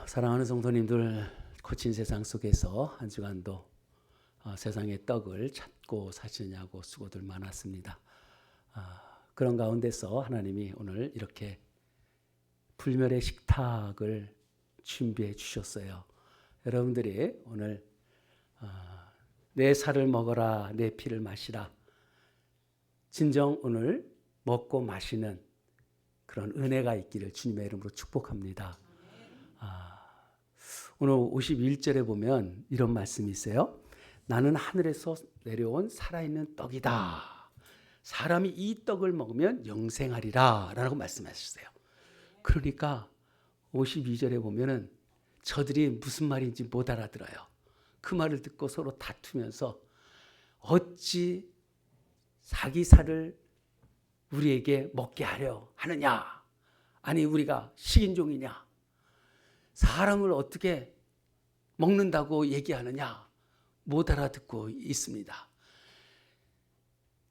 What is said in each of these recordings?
사랑하는 성도님들, 거친 세상 속에서 한 주간도 세상의 떡을 찾고 사시느냐고 수고들 많았습니다. 그런 가운데서 하나님이 오늘 이렇게 불멸의 식탁을 준비해 주셨어요. 여러분들이 오늘 내 살을 먹어라, 내 피를 마시라, 진정 오늘 먹고 마시는 그런 은혜가 있기를 주님의 이름으로 축복합니다. 오늘 51절에 보면 이런 말씀이 있어요. 나는 하늘에서 내려온 살아있는 떡이다. 사람이 이 떡을 먹으면 영생하리라 라고 말씀하셨어요. 그러니까 52절에 보면은 저들이 무슨 말인지 못 알아들어요. 그 말을 듣고 서로 다투면서 어찌 자기 살을 우리에게 먹게 하려 하느냐? 아니 우리가 식인종이냐? 사람을 어떻게 먹는다고 얘기하느냐? 못 알아듣고 있습니다.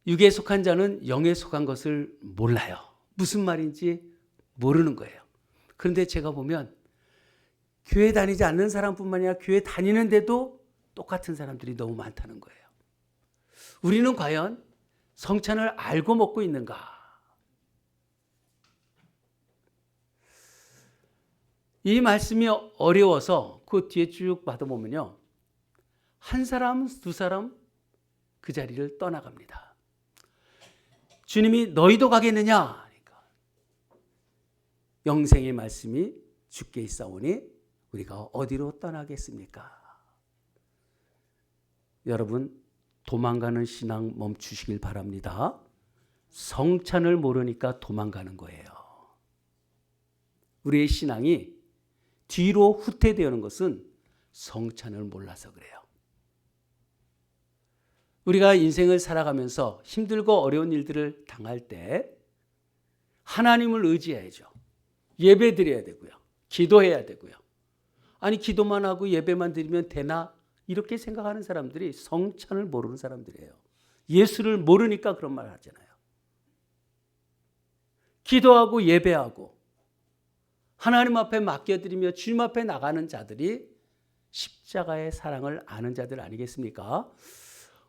육에 속한 자는 영에 속한 것을 몰라요. 무슨 말인지 모르는 거예요. 그런데 제가 보면 교회 다니지 않는 사람뿐만 아니라 교회 다니는데도 똑같은 사람들이 너무 많다는 거예요. 우리는 과연 성찬을 알고 먹고 있는가? 이 말씀이 어려워서 그 뒤에 쭉 받아보면요, 한 사람, 두 사람 그 자리를 떠나갑니다. 주님이 너희도 가겠느냐? 그러니까 영생의 말씀이 주께 있사오니 우리가 어디로 떠나겠습니까? 여러분, 도망가는 신앙 멈추시길 바랍니다. 성찬을 모르니까 도망가는 거예요. 우리의 신앙이 뒤로 후퇴되는 것은 성찬을 몰라서 그래요. 우리가 인생을 살아가면서 힘들고 어려운 일들을 당할 때 하나님을 의지해야죠. 예배 드려야 되고요. 기도해야 되고요. 아니 기도만 하고 예배만 드리면 되나? 이렇게 생각하는 사람들이 성찬을 모르는 사람들이에요. 예수를 모르니까 그런 말 하잖아요. 기도하고 예배하고 하나님 앞에 맡겨드리며 주님 앞에 나가는 자들이 십자가의 사랑을 아는 자들 아니겠습니까?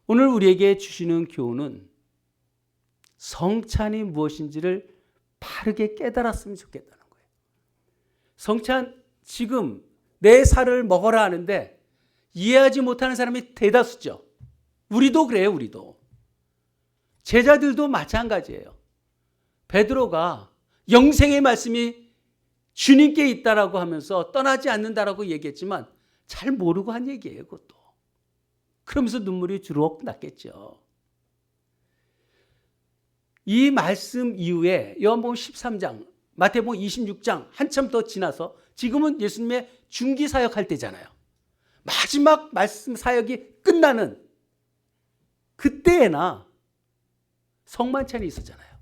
오늘 우리에게 주시는 교훈은 성찬이 무엇인지를 바르게 깨달았으면 좋겠다는 거예요. 성찬, 지금 내 살을 먹어라 하는데 이해하지 못하는 사람이 대다수죠. 우리도 그래요. 우리도. 제자들도 마찬가지예요. 베드로가 영생의 말씀이 주님께 있다라고 하면서 떠나지 않는다라고 얘기했지만 잘 모르고 한 얘기예요. 그것도. 그러면서 눈물이 주룩 났겠죠. 이 말씀 이후에 요한복음 13장, 마태복음 26장 한참 더 지나서 지금은 예수님의 중기 사역할 때잖아요. 마지막 말씀 사역이 끝나는 그때에나 성만찬이 있었잖아요.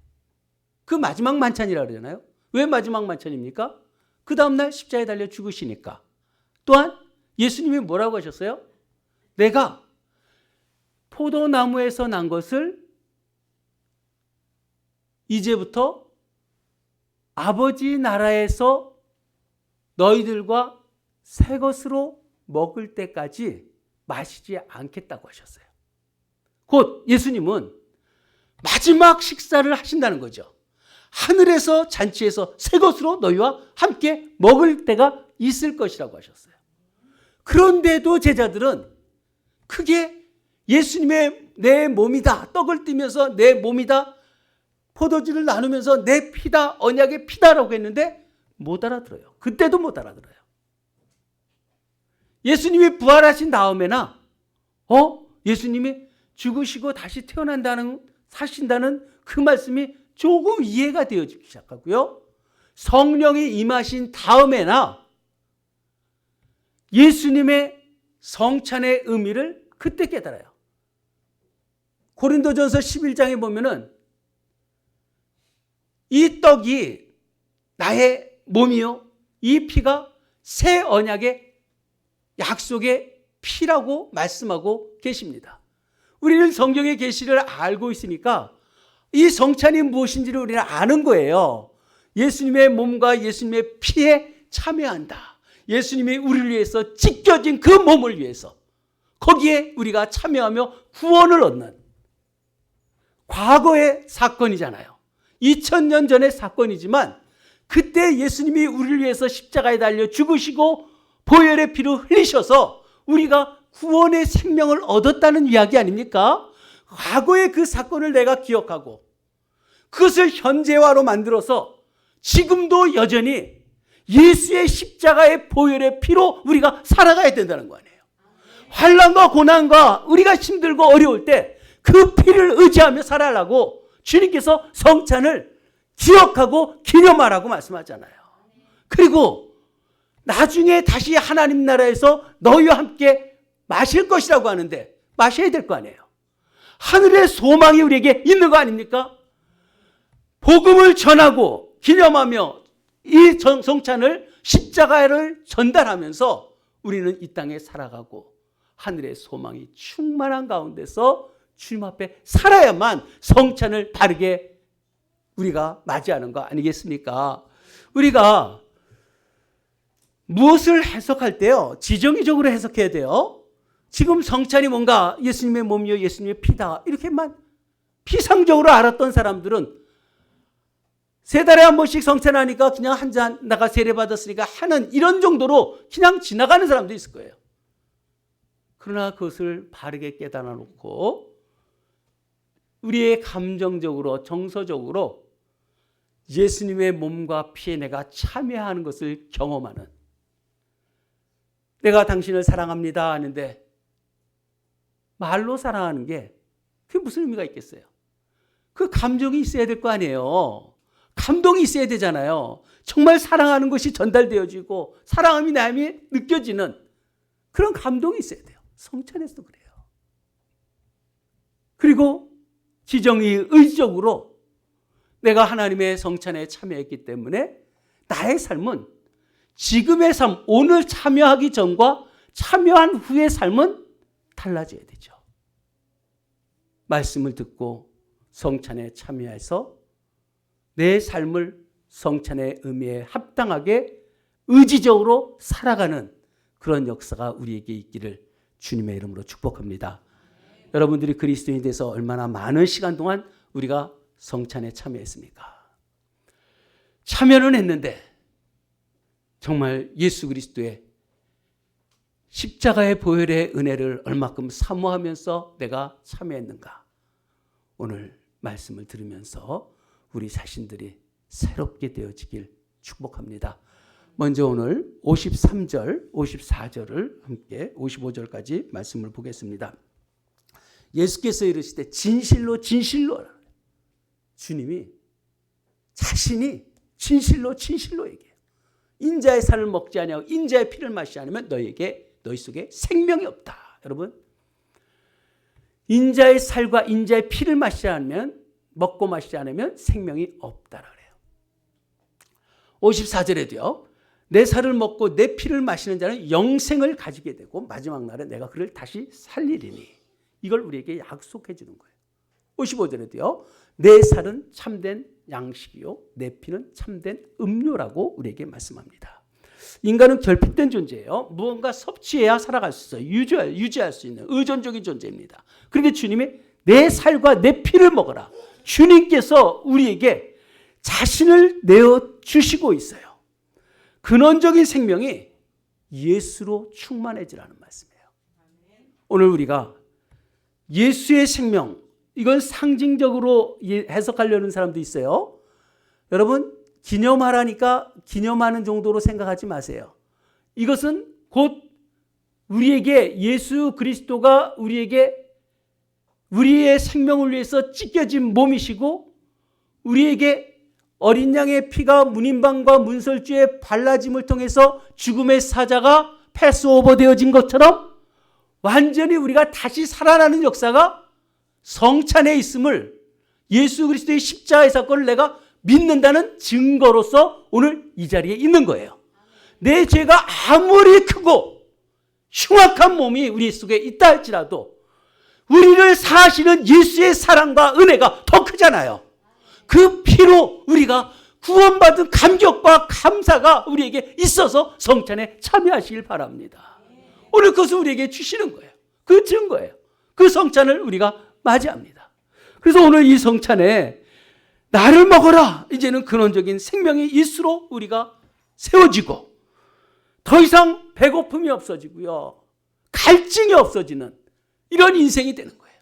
그 마지막 만찬이라고 그러잖아요. 왜 마지막 만찬입니까? 그 다음날 십자가에 달려 죽으시니까. 또한 예수님이 뭐라고 하셨어요? 내가 포도나무에서 난 것을 이제부터 아버지 나라에서 너희들과 새 것으로 먹을 때까지 마시지 않겠다고 하셨어요. 곧 예수님은 마지막 식사를 하신다는 거죠. 하늘에서 잔치에서 새 것으로 너희와 함께 먹을 때가 있을 것이라고 하셨어요. 그런데도 제자들은 크게 예수님의 내 몸이다, 떡을 띠면서 내 몸이다, 포도주를 나누면서 내 피다, 언약의 피다라고 했는데 못 알아들어요. 그때도 못 알아들어요. 예수님이 부활하신 다음에나 예수님이 죽으시고 다시 태어난다는, 사신다는 그 말씀이 조금 이해가 되어지기 시작하고요. 성령이 임하신 다음에나 예수님의 성찬의 의미를 그때 깨달아요. 고린도전서 11장에 보면은 이 떡이 나의 몸이요, 이 피가 새 언약의 약속의 피라고 말씀하고 계십니다. 우리는 성경의 계시를 알고 있으니까 이 성찬이 무엇인지를 우리는 아는 거예요. 예수님의 몸과 예수님의 피에 참여한다. 예수님이 우리를 위해서 찢겨진 그 몸을 위해서 거기에 우리가 참여하며 구원을 얻는 과거의 사건이잖아요. 2000년 전의 사건이지만 그때 예수님이 우리를 위해서 십자가에 달려 죽으시고 보혈의 피를 흘리셔서 우리가 구원의 생명을 얻었다는 이야기 아닙니까? 과거의 그 사건을 내가 기억하고 그것을 현재화로 만들어서 지금도 여전히 예수의 십자가의 보혈의 피로 우리가 살아가야 된다는 거 아니에요. 환난과 고난과 우리가 힘들고 어려울 때 그 피를 의지하며 살아가려고 주님께서 성찬을 기억하고 기념하라고 말씀하잖아요. 그리고 나중에 다시 하나님 나라에서 너희와 함께 마실 것이라고 하는데 마셔야 될 거 아니에요. 하늘의 소망이 우리에게 있는 거 아닙니까? 복음을 전하고 기념하며 이 성찬을 십자가를 전달하면서 우리는 이 땅에 살아가고 하늘의 소망이 충만한 가운데서 주님 앞에 살아야만 성찬을 바르게 우리가 맞이하는 거 아니겠습니까? 우리가 무엇을 해석할 때요, 지정의적으로 해석해야 돼요. 지금 성찬이 뭔가 예수님의 몸이요 예수님의 피다 이렇게만 피상적으로 알았던 사람들은 세 달에 한 번씩 성찬하니까 그냥 한 잔 나가 세례받았으니까 하는 이런 정도로 그냥 지나가는 사람도 있을 거예요. 그러나 그것을 바르게 깨달아 놓고 우리의 감정적으로 정서적으로 예수님의 몸과 피에 내가 참여하는 것을 경험하는, 내가 당신을 사랑합니다 하는데 말로 사랑하는 게 그게 무슨 의미가 있겠어요? 그 감정이 있어야 될 거 아니에요. 감동이 있어야 되잖아요. 정말 사랑하는 것이 전달되어지고 사랑함이 남이 느껴지는 그런 감동이 있어야 돼요. 성찬에서도 그래요. 그리고 지정이 의지적으로 내가 하나님의 성찬에 참여했기 때문에 나의 삶은 지금의 삶, 오늘 참여하기 전과 참여한 후의 삶은 달라져야 되죠. 말씀을 듣고 성찬에 참여해서 내 삶을 성찬의 의미에 합당하게 의지적으로 살아가는 그런 역사가 우리에게 있기를 주님의 이름으로 축복합니다. 여러분들이 그리스도인이 돼서 얼마나 많은 시간 동안 우리가 성찬에 참여했습니까? 참여는 했는데 정말 예수 그리스도의 십자가의 보혈의 은혜를 얼마큼 사모하면서 내가 참여했는가? 오늘 말씀을 들으면서 우리 자신들이 새롭게 되어지길 축복합니다. 먼저 오늘 53절, 54절을 함께 55절까지 말씀을 보겠습니다. 예수께서 이르시되 진실로 진실로, 주님이 자신이 진실로 진실로 얘기해요. 인자의 살을 먹지 아니하고 인자의 피를 마시지 않으면 너희 속에 생명이 없다. 여러분, 인자의 살과 인자의 피를 마시지 않으면, 먹고 마시지 않으면 생명이 없다라 그래요. 54절에도요. 내 살을 먹고 내 피를 마시는 자는 영생을 가지게 되고 마지막 날에 내가 그를 다시 살리리니, 이걸 우리에게 약속해 주는 거예요. 55절에도요. 내 살은 참된 양식이요 내 피는 참된 음료라고 우리에게 말씀합니다. 인간은 결핍된 존재예요. 무언가 섭취해야 살아갈 수 있어요. 유지할 수 있는 의존적인 존재입니다. 그런데 주님이 내 살과 내 피를 먹어라. 주님께서 우리에게 자신을 내어주시고 있어요. 근원적인 생명이 예수로 충만해지라는 말씀이에요. 오늘 우리가 예수의 생명, 이건 상징적으로 해석하려는 사람도 있어요. 여러분, 기념하라니까 기념하는 정도로 생각하지 마세요. 이것은 곧 우리에게 예수 그리스도가 우리에게 우리의 생명을 위해서 찢겨진 몸이시고 우리에게 어린 양의 피가 문인방과 문설주의 발라짐을 통해서 죽음의 사자가 패스오버 되어진 것처럼 완전히 우리가 다시 살아나는 역사가 성찬에 있음을, 예수 그리스도의 십자가의 사건을 내가 믿는다는 증거로서 오늘 이 자리에 있는 거예요. 내 죄가 아무리 크고 흉악한 몸이 우리 속에 있다 할지라도 우리를 사시는 예수의 사랑과 은혜가 더 크잖아요. 그 피로 우리가 구원받은 감격과 감사가 우리에게 있어서 성찬에 참여하시길 바랍니다. 오늘 그것을 우리에게 주시는 거예요. 그 증거예요. 그 성찬을 우리가 맞이합니다. 그래서 오늘 이 성찬에 나를 먹어라. 이제는 근원적인 생명의 이수로 우리가 세워지고 더 이상 배고픔이 없어지고요. 갈증이 없어지는 이런 인생이 되는 거예요.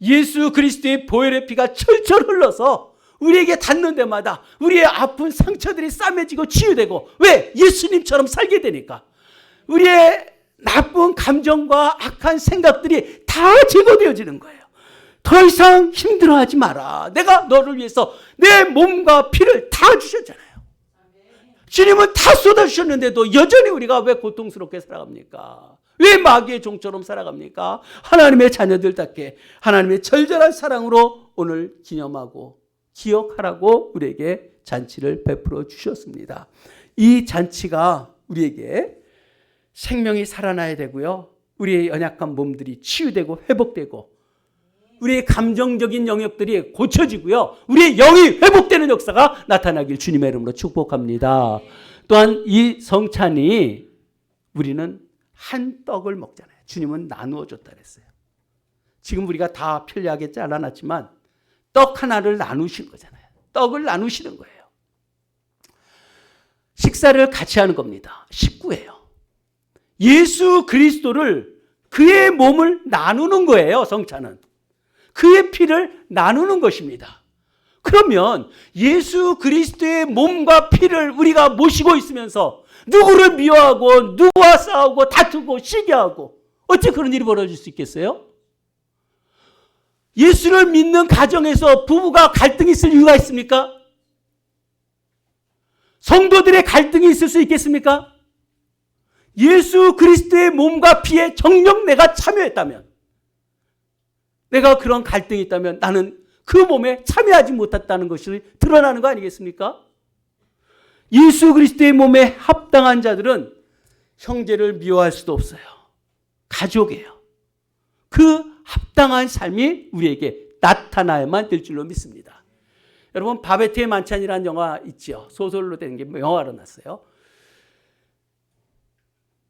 예수 그리스도의 보혈의 피가 철철 흘러서 우리에게 닿는 데마다 우리의 아픈 상처들이 싸매지고 치유되고, 왜? 예수님처럼 살게 되니까. 우리의 나쁜 감정과 악한 생각들이 다 제거되어지는 거예요. 더 이상 힘들어하지 마라. 내가 너를 위해서 내 몸과 피를 다 주셨잖아요. 주님은 다 쏟아주셨는데도 여전히 우리가 왜 고통스럽게 살아갑니까? 왜 마귀의 종처럼 살아갑니까? 하나님의 자녀들답게 하나님의 절절한 사랑으로 오늘 기념하고 기억하라고 우리에게 잔치를 베풀어 주셨습니다. 이 잔치가 우리에게 생명이 살아나야 되고요. 우리의 연약한 몸들이 치유되고 회복되고 우리의 감정적인 영역들이 고쳐지고요. 우리의 영이 회복되는 역사가 나타나길 주님의 이름으로 축복합니다. 또한 이 성찬이 우리는 한 떡을 먹잖아요. 주님은 나누어 줬다 그랬어요. 지금 우리가 다 편리하게 잘라놨지만 떡 하나를 나누신 거잖아요. 떡을 나누시는 거예요. 식사를 같이 하는 겁니다. 식구예요. 예수 그리스도를, 그의 몸을 나누는 거예요. 성찬은 그의 피를 나누는 것입니다. 그러면 예수 그리스도의 몸과 피를 우리가 모시고 있으면서 누구를 미워하고 누구와 싸우고 다투고 시기하고 어떻게 그런 일이 벌어질 수 있겠어요? 예수를 믿는 가정에서 부부가 갈등이 있을 이유가 있습니까? 성도들의 갈등이 있을 수 있겠습니까? 예수 그리스도의 몸과 피에 정녕 내가 참여했다면, 내가 그런 갈등이 있다면 나는 그 몸에 참여하지 못했다는 것이 드러나는 거 아니겠습니까? 예수 그리스도의 몸에 합당한 자들은 형제를 미워할 수도 없어요. 가족이에요. 그 합당한 삶이 우리에게 나타나야만 될 줄로 믿습니다. 여러분, 바베트의 만찬이라는 영화 있죠. 소설로 된 게 영화로 났어요.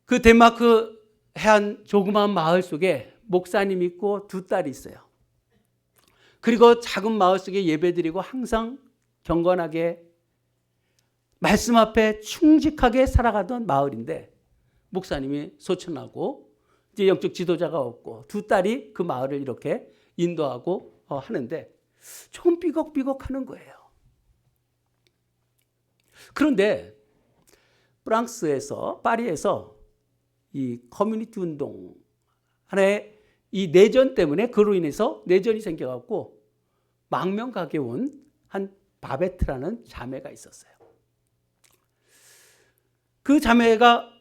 그 덴마크 해안 조그마한 마을 속에 목사님 있고 두 딸이 있어요. 그리고 작은 마을 속에 예배드리고 항상 경건하게 말씀 앞에 충직하게 살아가던 마을인데, 목사님이 소천하고 이제 영적 지도자가 없고 두 딸이 그 마을을 이렇게 인도하고 하는데 조금 삐걱삐걱하는 거예요. 그런데 프랑스에서, 파리에서 이 커뮤니티 운동 하나의 이 내전 때문에, 그로 인해서 내전이 생겨갖고 망명가게 온 한 바베트라는 자매가 있었어요. 그 자매가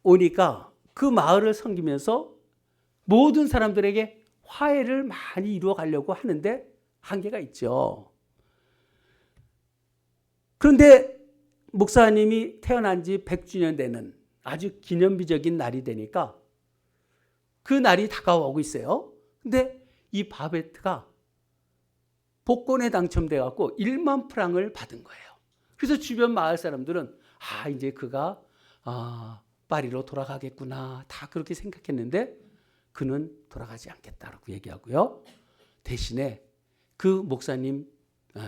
오니까 그 마을을 섬기면서 모든 사람들에게 화해를 많이 이루어 가려고 하는데 한계가 있죠. 그런데 목사님이 태어난 지 100주년 되는 아주 기념비적인 날이 되니까 그 날이 다가오고 있어요. 근데 이 바베트가 복권에 당첨돼 갖고 1만 프랑을 받은 거예요. 그래서 주변 마을 사람들은 이제 그가 파리로 돌아가겠구나, 다 그렇게 생각했는데 그는 돌아가지 않겠다라고 얘기하고요. 대신에 그 목사님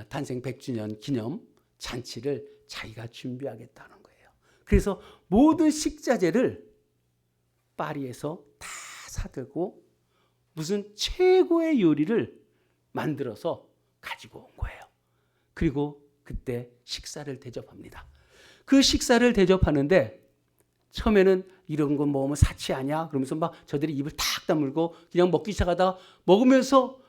탄생 100주년 기념 잔치를 자기가 준비하겠다는 거예요. 그래서 모든 식자재를 파리에서 다 사들고 무슨 최고의 요리를 만들어서 가지고 온 거예요. 그리고 그때 식사를 대접합니다. 그 식사를 대접하는데 처음에는 이런 거 먹으면 사치 아니야? 그러면서 막 저들이 입을 탁 다물고 그냥 먹기 시작하다가 먹으면서,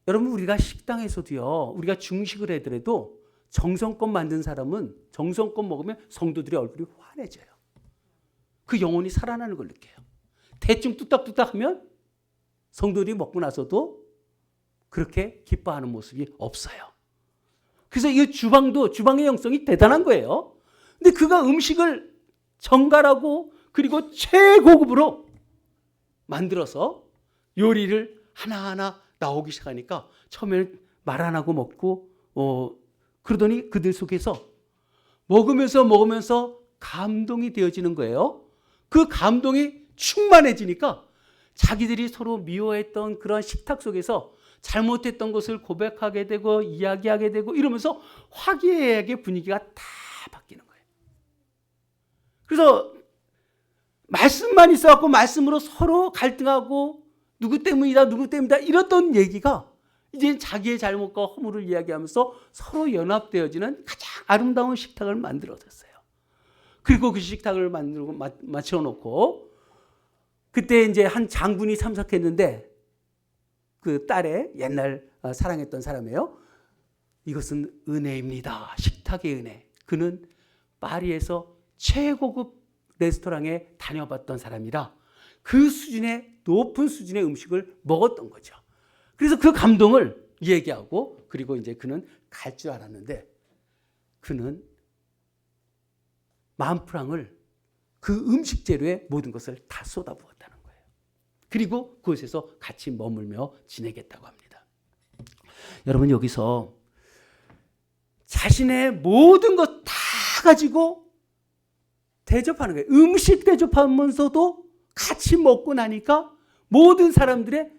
여러분, 우리가 식당에서도요, 우리가 중식을 하더라도 정성껏 만든 사람은 정성껏 먹으면 성도들의 얼굴이 환해져요. 그 영혼이 살아나는 걸 느껴요. 대충 뚝딱뚝딱 하면 성도들이 먹고 나서도 그렇게 기뻐하는 모습이 없어요. 그래서 이 주방도, 주방의 영성이 대단한 거예요. 근데 그가 음식을 정갈하고 그리고 최고급으로 만들어서 요리를 하나하나 나오기 시작하니까 처음에는 말 안 하고 먹고 그러더니 그들 속에서 먹으면서 감동이 되어지는 거예요. 그 감동이 충만해지니까 자기들이 서로 미워했던 그런 식탁 속에서 잘못했던 것을 고백하게 되고 이야기하게 되고 이러면서 화기애애하게 분위기가 다 바뀌는 거예요. 그래서 말씀만 있어갖고 말씀으로 서로 갈등하고 누구 때문이다 이랬던 얘기가 이제 자기의 잘못과 허물을 이야기하면서 서로 연합되어지는 가장 아름다운 식탁을 만들어졌어요. 그리고 그 식탁을 만들고 맞춰놓고 그때 이제 한 장군이 참석했는데 그 딸의 옛날 사랑했던 사람이에요. 이것은 은혜입니다. 식탁의 은혜. 그는 파리에서 최고급 레스토랑에 다녀봤던 사람이라 그 수준의 높은 수준의 음식을 먹었던 거죠. 그래서 그 감동을 얘기하고 그리고 이제 그는 갈 줄 알았는데 그는 10,000프랑을 그 음식 재료에 모든 것을 다 쏟아부었다는 거예요. 그리고 그곳에서 같이 머물며 지내겠다고 합니다. 여러분 여기서 자신의 모든 것 다 가지고 대접하는 거예요. 음식 대접하면서도 같이 먹고 나니까 모든 사람들의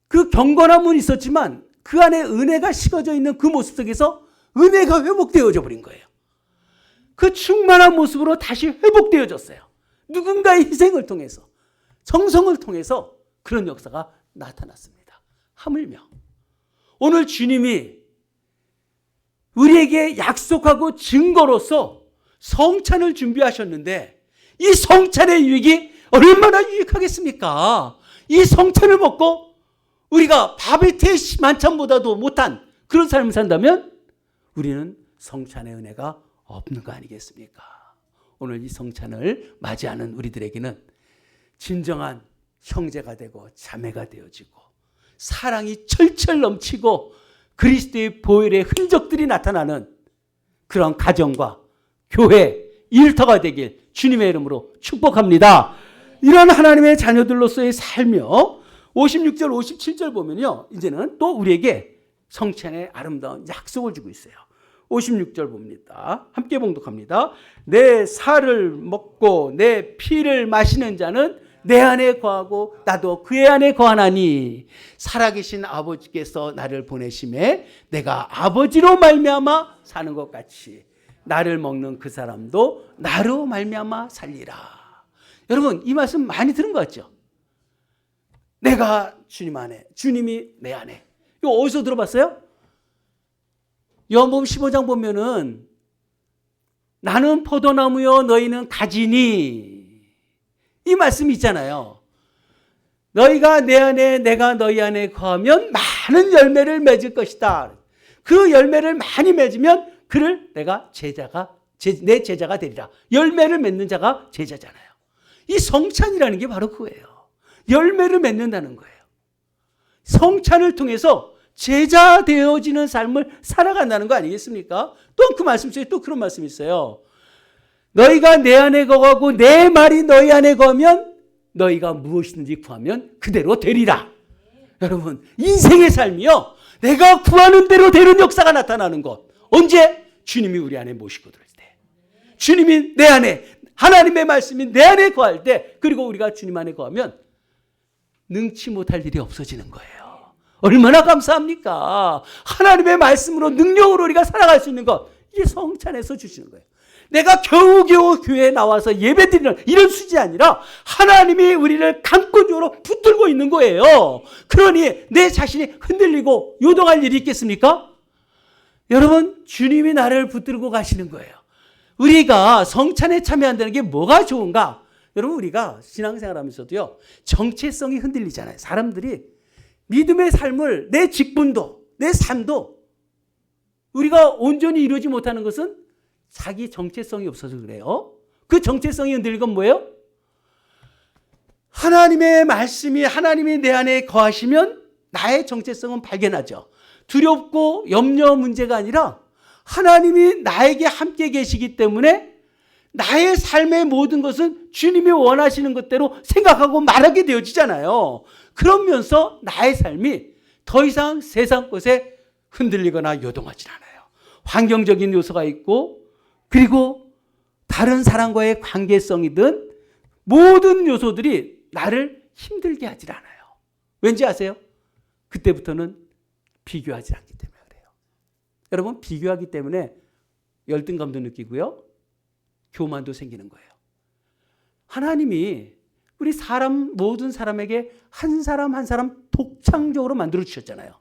그 경건함은 있었지만 그 안에 은혜가 식어져 있는 그 모습 속에서 은혜가 회복되어져 버린 거예요. 그 충만한 모습으로 다시 회복되어졌어요. 누군가의 희생을 통해서 정성을 통해서 그런 역사가 나타났습니다. 하물며 오늘 주님이 우리에게 약속하고 증거로서 성찬을 준비하셨는데 이 성찬의 유익이 얼마나 유익하겠습니까? 이 성찬을 먹고 우리가 바베트의 만찬보다도 못한 그런 삶을 산다면 우리는 성찬의 은혜가 없는 거 아니겠습니까? 오늘 이 성찬을 맞이하는 우리들에게는 진정한 형제가 되고 자매가 되어지고 사랑이 철철 넘치고 그리스도의 보혈의 흔적들이 나타나는 그런 가정과 교회 일터가 되길 주님의 이름으로 축복합니다. 이런 하나님의 자녀들로서의 삶이요. 56절 57절 보면요. 이제는 또 우리에게 성찬의 아름다운 약속을 주고 있어요. 56절 봅니다. 함께 봉독합니다. 내 살을 먹고 내 피를 마시는 자는 내 안에 거하고 나도 그의 안에 거하나니 살아계신 아버지께서 나를 보내심에 내가 아버지로 말미암아 사는 것 같이 나를 먹는 그 사람도 나로 말미암아 살리라. 여러분 이 말씀 많이 들은 것 같죠? 내가 주님 안에, 주님이 내 안에. 이거 어디서 들어봤어요? 요한복음 15장 보면은 나는 포도나무요 너희는 가지니 이 말씀이 있잖아요. 너희가 내 안에 내가 너희 안에 거하면 많은 열매를 맺을 것이다. 그 열매를 많이 맺으면 그를 내가 내 제자가 되리라. 열매를 맺는 자가 제자잖아요. 이 성찬이라는 게 바로 그거예요. 열매를 맺는다는 거예요. 성찬을 통해서 제자 되어지는 삶을 살아간다는 거 아니겠습니까? 또 그 말씀 속에 또 그런 말씀이 있어요. 너희가 내 안에 거하고 내 말이 너희 안에 거하면 너희가 무엇이든지 구하면 그대로 되리라. 여러분 인생의 삶이요. 내가 구하는 대로 되는 역사가 나타나는 것. 언제? 주님이 우리 안에 모시고 들을 때. 주님이 내 안에 하나님의 말씀이 내 안에 거할 때 그리고 우리가 주님 안에 거하면 능치 못할 일이 없어지는 거예요. 얼마나 감사합니까? 하나님의 말씀으로 능력으로 우리가 살아갈 수 있는 것. 이게 성찬에서 주시는 거예요. 내가 겨우겨우 교회에 나와서 예배드리는 이런 수준이 아니라 하나님이 우리를 강권적으로 붙들고 있는 거예요. 그러니 내 자신이 흔들리고 요동할 일이 있겠습니까? 여러분 주님이 나를 붙들고 가시는 거예요. 우리가 성찬에 참여한다는 게 뭐가 좋은가? 여러분 우리가 신앙생활 하면서도요. 정체성이 흔들리잖아요. 사람들이 믿음의 삶을 내 직분도 내 삶도 우리가 온전히 이루지 못하는 것은 자기 정체성이 없어서 그래요. 그 정체성이 흔들린 건 뭐예요? 하나님의 말씀이 하나님이 내 안에 거하시면 나의 정체성은 발견하죠. 두렵고 염려 문제가 아니라 하나님이 나에게 함께 계시기 때문에 나의 삶의 모든 것은 주님이 원하시는 것대로 생각하고 말하게 되어지잖아요. 그러면서 나의 삶이 더 이상 세상 것에 흔들리거나 요동하지 않아요. 환경적인 요소가 있고 그리고 다른 사람과의 관계성이든 모든 요소들이 나를 힘들게 하질 않아요. 왠지 아세요? 그때부터는 비교하지 않기 때문에 그래요. 여러분, 비교하기 때문에 열등감도 느끼고요. 교만도 생기는 거예요. 하나님이 우리 모든 사람에게 한 사람 한 사람 독창적으로 만들어 주셨잖아요.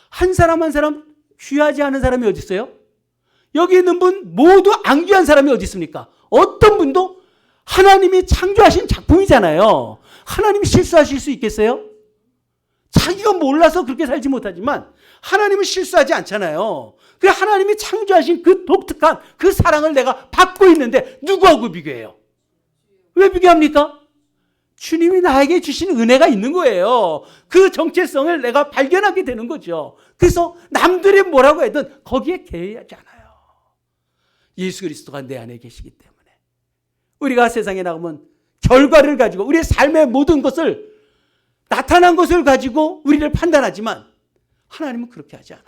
한 사람 한 사람 귀하지 않은 사람이 어디 있어요? 여기 있는 분 모두 안 귀한 사람이 어디 있습니까? 어떤 분도 하나님이 창조하신 작품이잖아요. 하나님이 실수하실 수 있겠어요? 자기가 몰라서 그렇게 살지 못하지만 하나님은 실수하지 않잖아요. 그 하나님이 창조하신 그 독특한 그 사랑을 내가 받고 있는데 누구하고 비교해요? 왜 비교합니까? 주님이 나에게 주신 은혜가 있는 거예요. 그 정체성을 내가 발견하게 되는 거죠. 그래서 남들이 뭐라고 하든 거기에 개의하지 않아요. 예수 그리스도가 내 안에 계시기 때문에. 우리가 세상에 나가면 결과를 가지고 우리의 삶의 모든 것을 나타난 것을 가지고 우리를 판단하지만 하나님은 그렇게 하지 않아요.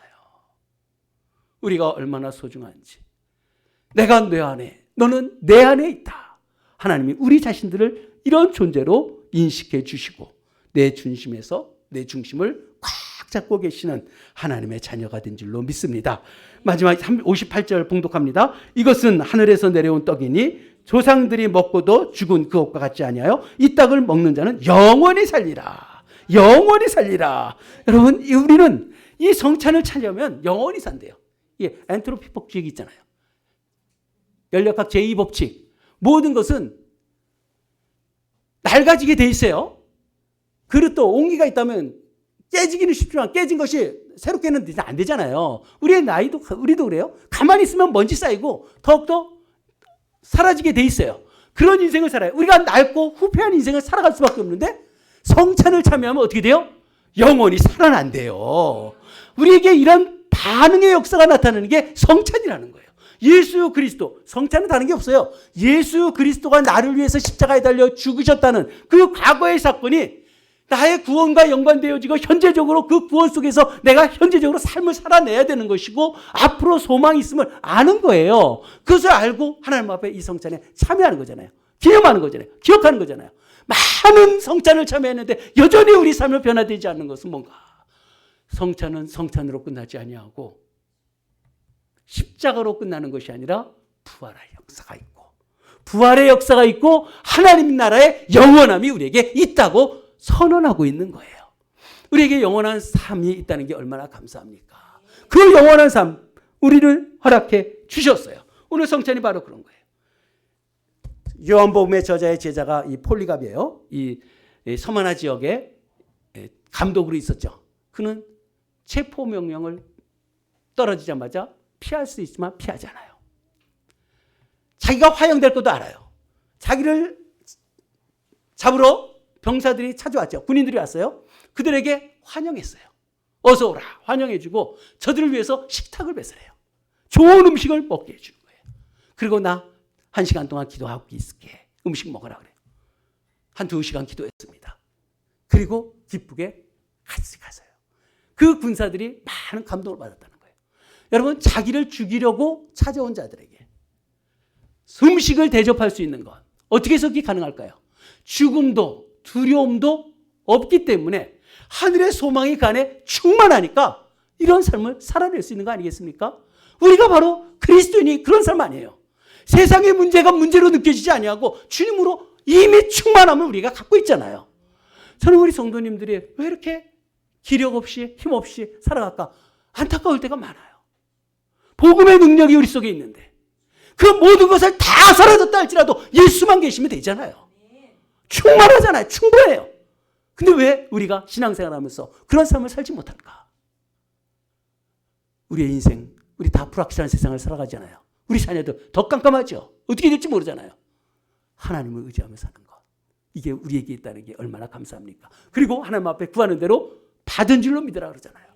우리가 얼마나 소중한지. 내가 내 안에, 너는 내 안에 있다. 하나님이 우리 자신들을 이런 존재로 인식해 주시고 내 중심에서 내 중심을 꽉 잡고 계시는 하나님의 자녀가 된 줄로 믿습니다. 마지막 58절 봉독합니다. 이것은 하늘에서 내려온 떡이니 조상들이 먹고도 죽은 그것과 같지 아니하여 이 떡을 먹는 자는 영원히 살리라. 영원히 살리라. 여러분, 우리는 이 성찬을 차려면 영원히 산대요. 이 엔트로피 법칙이 있잖아요. 연력학 제2법칙. 모든 것은 낡아지게 돼 있어요. 그릇도 온기가 있다면 깨지기는 쉽지만 깨진 것이 새롭게는 안 되잖아요. 우리의 나이도, 우리도 그래요. 가만히 있으면 먼지 쌓이고 더욱더 사라지게 돼 있어요. 그런 인생을 살아요. 우리가 낡고 후패한 인생을 살아갈 수밖에 없는데 성찬을 참여하면 어떻게 돼요? 영원히 살아난대요. 우리에게 이런 반응의 역사가 나타나는 게 성찬이라는 거예요. 예수 그리스도, 성찬은 다른 게 없어요. 예수 그리스도가 나를 위해서 십자가에 달려 죽으셨다는 그 과거의 사건이 나의 구원과 연관되어지고 현재적으로 그 구원 속에서 내가 현재적으로 삶을 살아내야 되는 것이고 앞으로 소망이 있음을 아는 거예요. 그것을 알고 하나님 앞에 이 성찬에 참여하는 거잖아요. 기념하는 거잖아요. 기억하는 거잖아요. 많은 성찬을 참여했는데 여전히 우리 삶을 변화되지 않는 것은 뭔가? 성찬은 성찬으로 끝나지 아니하고 십자가로 끝나는 것이 아니라 부활의 역사가 있고 부활의 역사가 있고 하나님 나라의 영원함이 우리에게 있다고 선언하고 있는 거예요. 우리에게 영원한 삶이 있다는 게 얼마나 감사합니까? 그 영원한 삶 우리를 허락해 주셨어요. 오늘 성찬이 바로 그런 거예요. 요한복음의 저자의 제자가 이 폴리갑이에요. 이 서머나 지역에 감독으로 있었죠. 그는 체포 명령을 떨어지자마자 피할 수 있지만 피하지 않아요. 자기가 화형될 것도 알아요. 자기를 잡으러 병사들이 찾아왔죠. 군인들이 왔어요. 그들에게 환영했어요. 어서 오라. 환영해주고 저들을 위해서 식탁을 배설해요. 좋은 음식을 먹게 해주는 거예요. 그리고 나 1시간 동안 기도하고 있을게. 음식 먹으라 그래요. 한 2시간 기도했습니다. 그리고 기쁘게 같이 가서요. 그 군사들이 많은 감동을 받았다는 거예요. 여러분, 자기를 죽이려고 찾아온 자들에게 음식을 대접할 수 있는 것 어떻게 해서 그게 가능할까요? 죽음도 두려움도 없기 때문에 하늘의 소망이 그 안에 충만하니까 이런 삶을 살아낼 수 있는 거 아니겠습니까? 우리가 바로 그리스도인이 그런 삶 아니에요. 세상의 문제가 문제로 느껴지지 아니하고 주님으로 이미 충만함을 우리가 갖고 있잖아요. 저는 우리 성도님들이 왜 이렇게 기력 없이 힘 없이 살아갈까 안타까울 때가 많아요. 복음의 능력이 우리 속에 있는데 그 모든 것을 다 사라졌다 할지라도 예수만 계시면 되잖아요. 충만하잖아요. 충분해요. 근데 왜 우리가 신앙생활하면서 그런 삶을 살지 못할까? 우리의 인생, 우리 다 불확실한 세상을 살아가잖아요. 우리 자녀들 더 깜깜하죠. 어떻게 될지 모르잖아요. 하나님을 의지하며 사는 것. 이게 우리에게 있다는 게 얼마나 감사합니까? 그리고 하나님 앞에 구하는 대로 받은 줄로 믿으라 그러잖아요.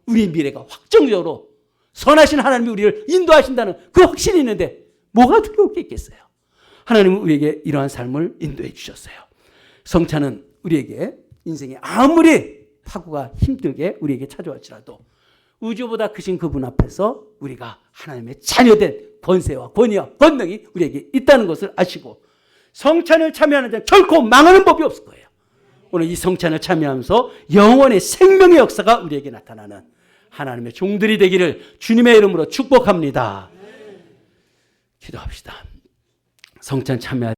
우리의 미래가 확정적으로 선하신 하나님이 우리를 인도하신다는 그 확신이 있는데 뭐가 두려울 게 있겠어요? 하나님은 우리에게 이러한 삶을 인도해 주셨어요. 성찬은 우리에게 인생에 아무리 파고가 힘들게 우리에게 찾아왔지라도 우주보다 크신 그분 앞에서 우리가 하나님의 자녀된 권세와 권위와 권능이 우리에게 있다는 것을 아시고 성찬을 참여하는 자는 결코 망하는 법이 없을 거예요. 오늘 이 성찬을 참여하면서 영원의 생명의 역사가 우리에게 나타나는 하나님의 종들이 되기를 주님의 이름으로 축복합니다. 기도합시다. 성찬 참여할